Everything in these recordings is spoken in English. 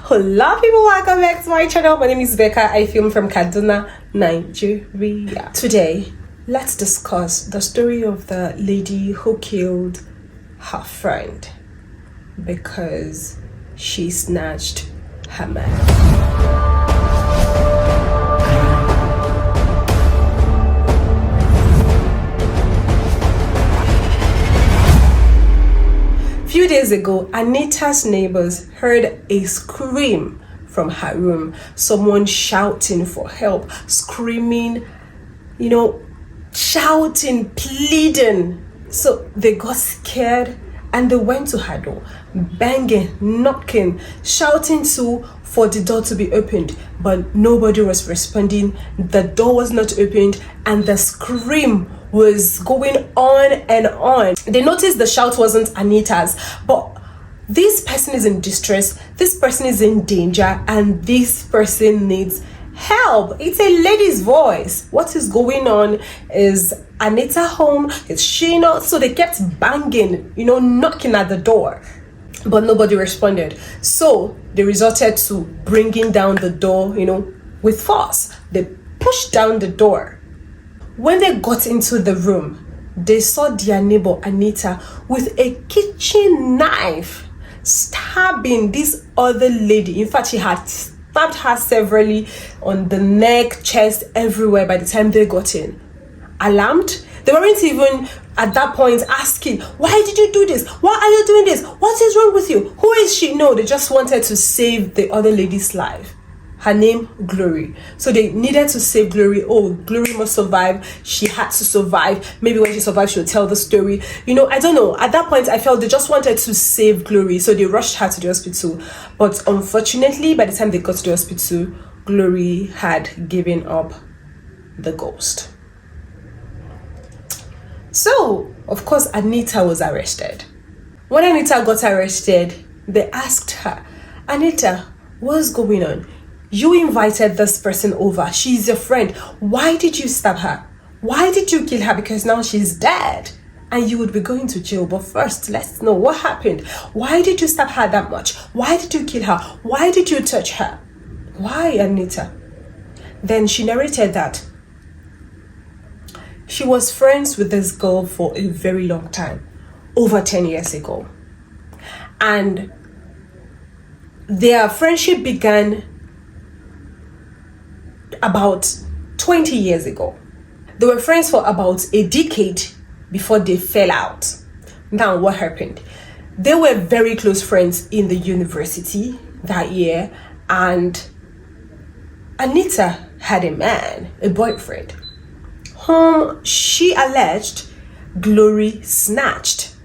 Hello people, welcome back to my channel. My name is Becca. I film from Kaduna, Nigeria. Today, let's discuss the story of the lady who killed her friend because she snatched her man. Few days ago, Anita's neighbors heard a scream from her room. Someone shouting for help, screaming, shouting, pleading. So they got scared and they went to her door, banging, knocking, shouting for the door to be opened. But nobody was responding. The door was not opened and the scream was going on and on. They noticed the shout wasn't Anita's, but this person is in distress, this person is in danger, and this person needs help. It's a lady's voice. What is going on? Is Anita home? Is she not? So they kept banging, knocking at the door, but nobody responded. So they resorted to bringing down the door, with force. They pushed down the door. When they got into the room, they saw their neighbor Anita with a kitchen knife stabbing this other lady. In fact, she had stabbed her severally on the neck, chest, everywhere by the time they got in. Alarmed, they weren't even at that point asking, why did you do this? Why are you doing this? What is wrong with you? Who is she? No, they just wanted to save the other lady's life. Her name, Glory. So they needed to save Glory. Oh, Glory must survive. She had to survive. Maybe when she survives, she'll tell the story. I don't know. At that point, I felt they just wanted to save Glory. So they rushed her to the hospital. But unfortunately, by the time they got to the hospital, Glory had given up the ghost. So, of course, Anita was arrested. When Anita got arrested, they asked her, Anita, what's going on? You invited this person over. She's your friend. Why did you stab her? Why did you kill her? Because now she's dead and you would be going to jail. But first, let's know what happened. Why did you stab her that much? Why did you kill her? Why did you touch her? Why, Anita? Then she narrated that she was friends with this girl for a very long time, over 10 years ago. And their friendship began about 20 years ago. They were friends for about a decade before they fell out. Now, what happened? They were very close friends in the university that year, and Anita had a man, a boyfriend, whom she alleged Glory snatched.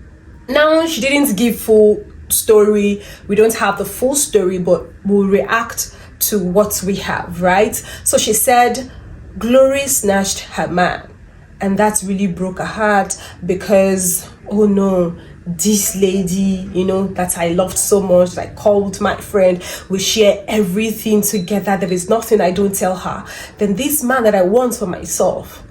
Now, she didn't give full story. We don't have the full story, but we'll react to what we have, right? So she said Glory snatched her man, and that really broke her heart because, oh no, this lady, that I loved so much, like called my friend, we share everything together, there is nothing I don't tell her. Then this man that I want for myself,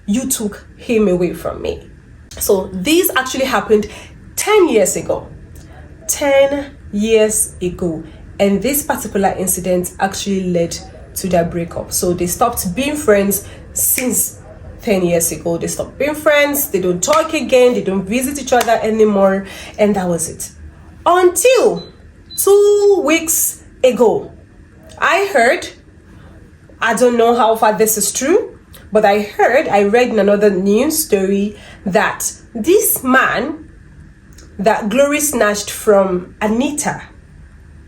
you took him away from me. So this actually happened 10 years ago. 10 years ago. And this particular incident actually led to their breakup. So they stopped being friends since 10 years ago. They stopped being friends. They don't talk again. They don't visit each other anymore. And that was it. Until 2 weeks ago, I don't know how far this is true, but I read in another news story that this man that Glory snatched from Anita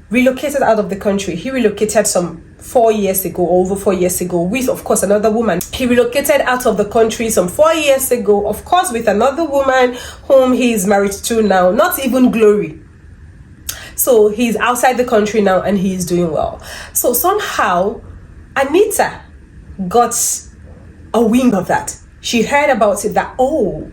relocated out of the country. He relocated some 4 years ago, over 4 years ago, with, of course, another woman. He relocated out of the country some 4 years ago, of course, with another woman whom he is married to now, not even Glory. So he's outside the country now and he is doing well. So somehow, Anita got a wing of that. She heard about it that, oh,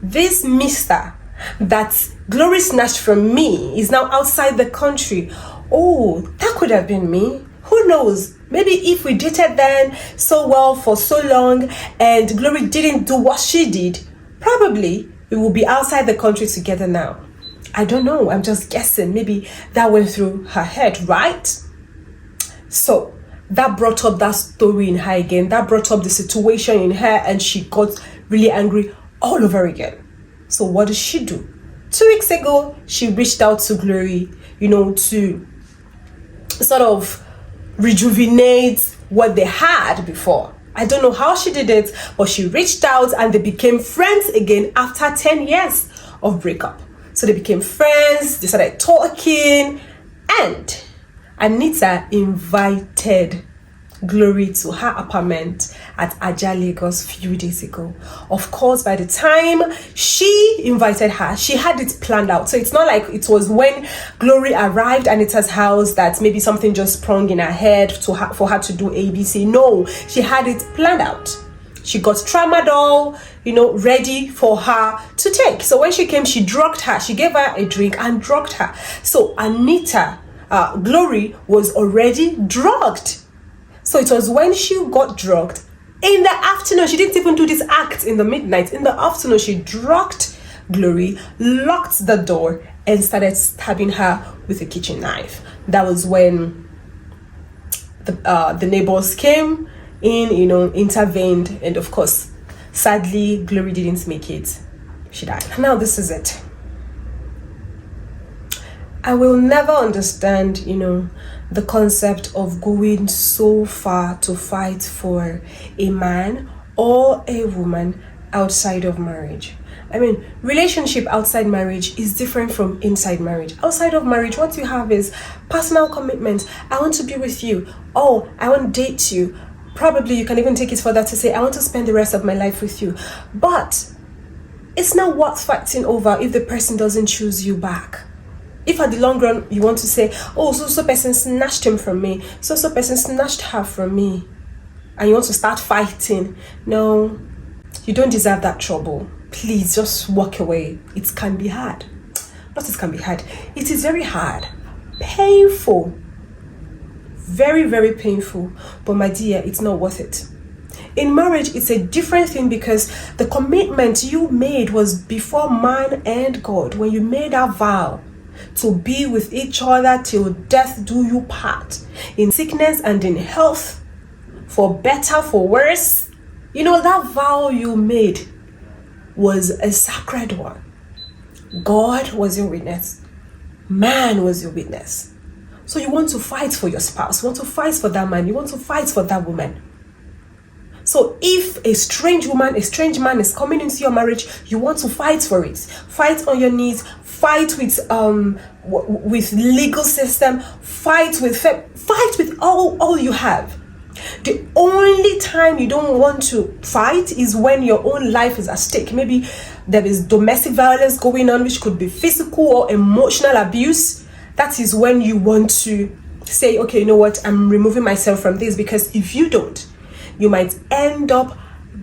this mister that Glory snatched from me is now outside the country. Oh, that could have been me. Who knows? Maybe if we dated then so well for so long and Glory didn't do what she did, probably we will be outside the country together now. I don't know. I'm just guessing. Maybe that went through her head, right? So that brought up that story in her again. That brought up the situation in her, and she got really angry all over again. So what did she do? 2 weeks ago, she reached out to Glory, to sort of rejuvenate what they had before. I don't know how she did it, but she reached out and they became friends again after 10 years of breakup. So they became friends, they started talking, and Anita invited Glory to her apartment at Aja, Lagos a few days ago. Of course, by the time she invited her, she had it planned out. So it's not like it was when Glory arrived at Anita's house that maybe something just sprung in her head for her to do ABC. No, she had it planned out. She got tramadol, ready for her to take. So when she came, she drugged her. She gave her a drink and drugged her. So Anita, Glory, was already drugged. So it was when she got drugged in the afternoon. She didn't even do this act in the midnight. In the afternoon, she drugged Glory, locked the door, and started stabbing her with a kitchen knife. That was when the neighbors came in, intervened, and of course, sadly, Glory didn't make it. She died. Now this is it. I will never understand, the concept of going so far to fight for a man or a woman outside of marriage. I mean, relationship outside marriage is different from inside marriage. Outside of marriage, what you have is personal commitment. I want to be with you. Oh, I want to date you. Probably you can even take it further to say, I want to spend the rest of my life with you. But it's not worth fighting over if the person doesn't choose you back. If at the long run you want to say, oh, so person snatched him from me, so person snatched her from me, and you want to start fighting, no, you don't deserve that trouble. Please just walk away. It can be hard. Not it can be hard. It is very hard. Painful. Very, very painful. But my dear, it's not worth it. In marriage, it's a different thing because the commitment you made was before man and God. When you made that vow to be with each other till death do you part, in sickness and in health, for better, for worse. That vow you made was a sacred one. God was your witness. Man was your witness. So you want to fight for your spouse. You want to fight for that man. You want to fight for that woman. So if a strange woman, a strange man is coming into your marriage, you want to fight for it. Fight on your knees. Fight with legal system. Fight with all you have. The only time you don't want to fight is when your own life is at stake. Maybe there is domestic violence going on, which could be physical or emotional abuse. That is when you want to say, okay, you know what, I'm removing myself from this, because if you don't, you might end up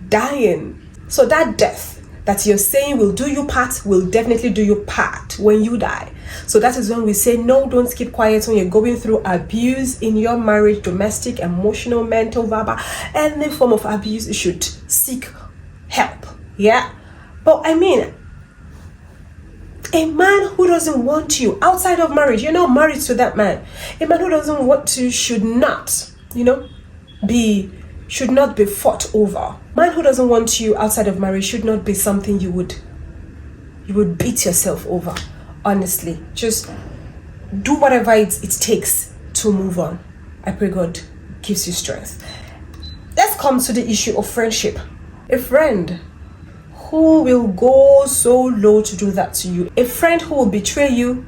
dying. So that death that you're saying will do you part will definitely do you part when you die. So that is when we say, no, don't keep quiet when you're going through abuse in your marriage, domestic, emotional, mental, verbal, any form of abuse. You should seek help. Yeah. But I mean, a man who doesn't want you outside of marriage, you're not married to that man. A man who doesn't want you should not be fought over. Man who doesn't want you outside of marriage should not be something you would beat yourself over. Honestly, just do whatever it takes to move on. I pray God gives you strength. Let's come to the issue of friendship. A friend who will go so low to do that to you, a friend who will betray you,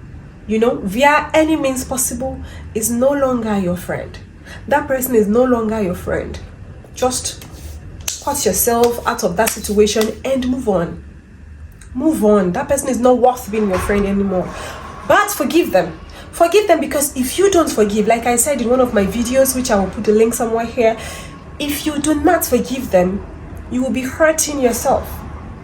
via any means possible, is no longer your friend. That person is no longer your friend. Just cut yourself out of that situation and move on. Move on. That person is not worth being your friend anymore. But forgive them. Forgive them, because if you don't forgive, like I said in one of my videos, which I will put the link somewhere here, if you do not forgive them, you will be hurting yourself.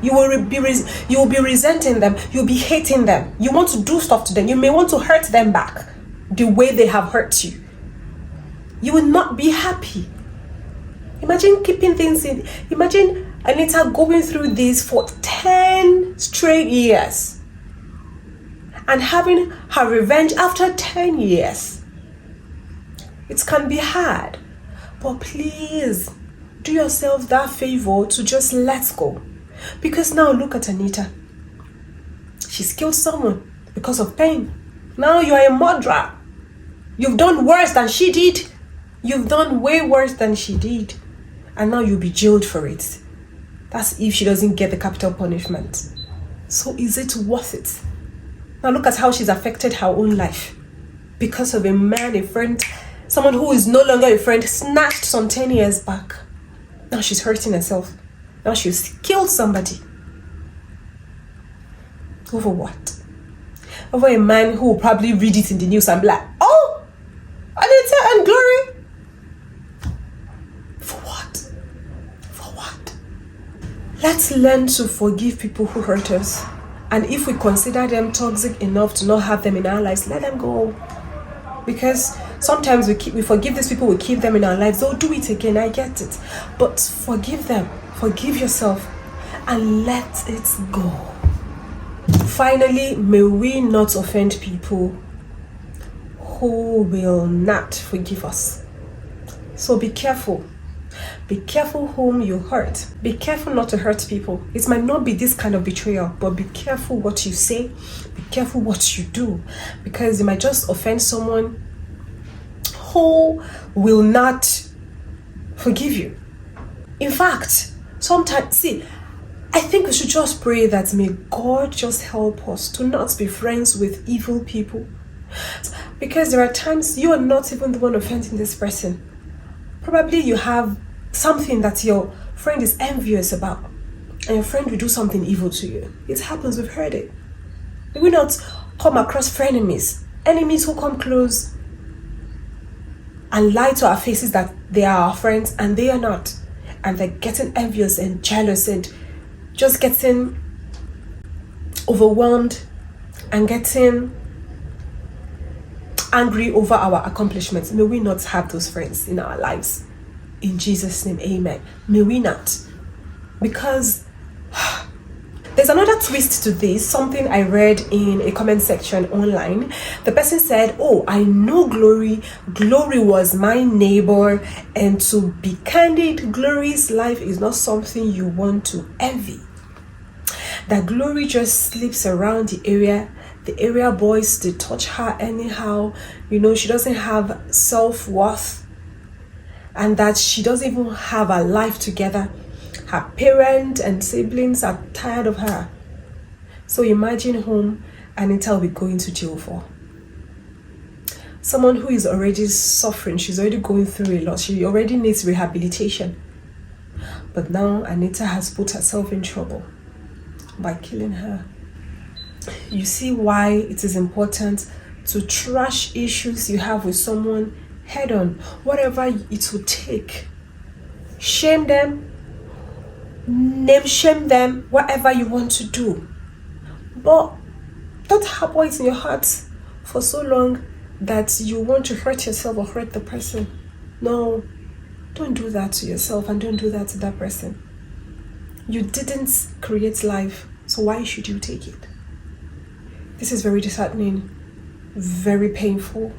You will be resenting them. You'll be hating them. You want to do stuff to them. You may want to hurt them back the way they have hurt you. You will not be happy. Imagine keeping things in. Imagine Anita going through this for 10 straight years and having her revenge after 10 years. It can be hard. But please, do yourself that favor to just let go. Because now look at Anita. She's killed someone because of pain. Now you are a murderer. You've done worse than she did. You've done way worse than she did. And now you'll be jailed for it. That's if she doesn't get the capital punishment. So is it worth it? Now look at how she's affected her own life. Because of a man, a friend, someone who is no longer a friend, snatched some 10 years back. Now she's hurting herself. Now she's killed somebody. Over what? Over a man who will probably read it in the news and be like, oh, Anita and Glory. For what? For what? Let's learn to forgive people who hurt us. And if we consider them toxic enough to not have them in our lives, let them go. Because sometimes we forgive these people, we keep them in our lives. They'll do it again, I get it. But forgive them, forgive yourself, and let it go. Finally, may we not offend people who will not forgive us. So be careful. Be careful whom you hurt. Be careful not to hurt people. It might not be this kind of betrayal, but be careful what you say. Be careful what you do. Because you might just offend someone who will not forgive you. In fact, sometimes, I think we should just pray that may God just help us to not be friends with evil people. Because there are times you are not even the one offending this person. Probably you have something that your friend is envious about, and your friend will do something evil to you. It happens, we've heard it. May we not come across frenemies, enemies who come close and lie to our faces that they are our friends and they are not. And they're getting envious and jealous and just getting overwhelmed and getting angry over our accomplishments. May we not have those friends in our lives. In Jesus' name, amen. May we not. Because there's another twist to this, something I read in a comment section online. The person said, oh, I know Glory. Glory was my neighbor. And to be candid, Glory's life is not something you want to envy. That Glory just sleeps around the area boys, they touch her anyhow. You know, she doesn't have self-worth. And that she doesn't even have a life together. Her parents and siblings are tired of her. So imagine whom Anita will be going to jail for. Someone who is already suffering. She's already going through a lot. She already needs rehabilitation. But now Anita has put herself in trouble by killing her. You see why it is important to trash issues you have with someone head on, whatever it will take. Shame them, name shame them, whatever you want to do. But don't harbor it in your heart for so long that you want to hurt yourself or hurt the person. No, don't do that to yourself and don't do that to that person. You didn't create life, so why should you take it? This is very disheartening, very painful.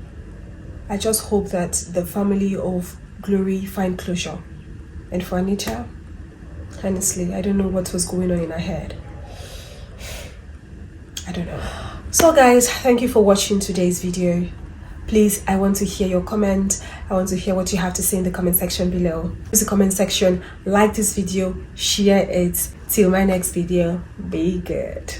I just hope that the family of Glory find closure. And for Anita, honestly, I don't know what was going on in her head. I don't know. So guys, thank you for watching today's video. Please, I want to hear your comment. I want to hear what you have to say in the comment section below. Use the comment section, like this video, share it. Till my next video, be good.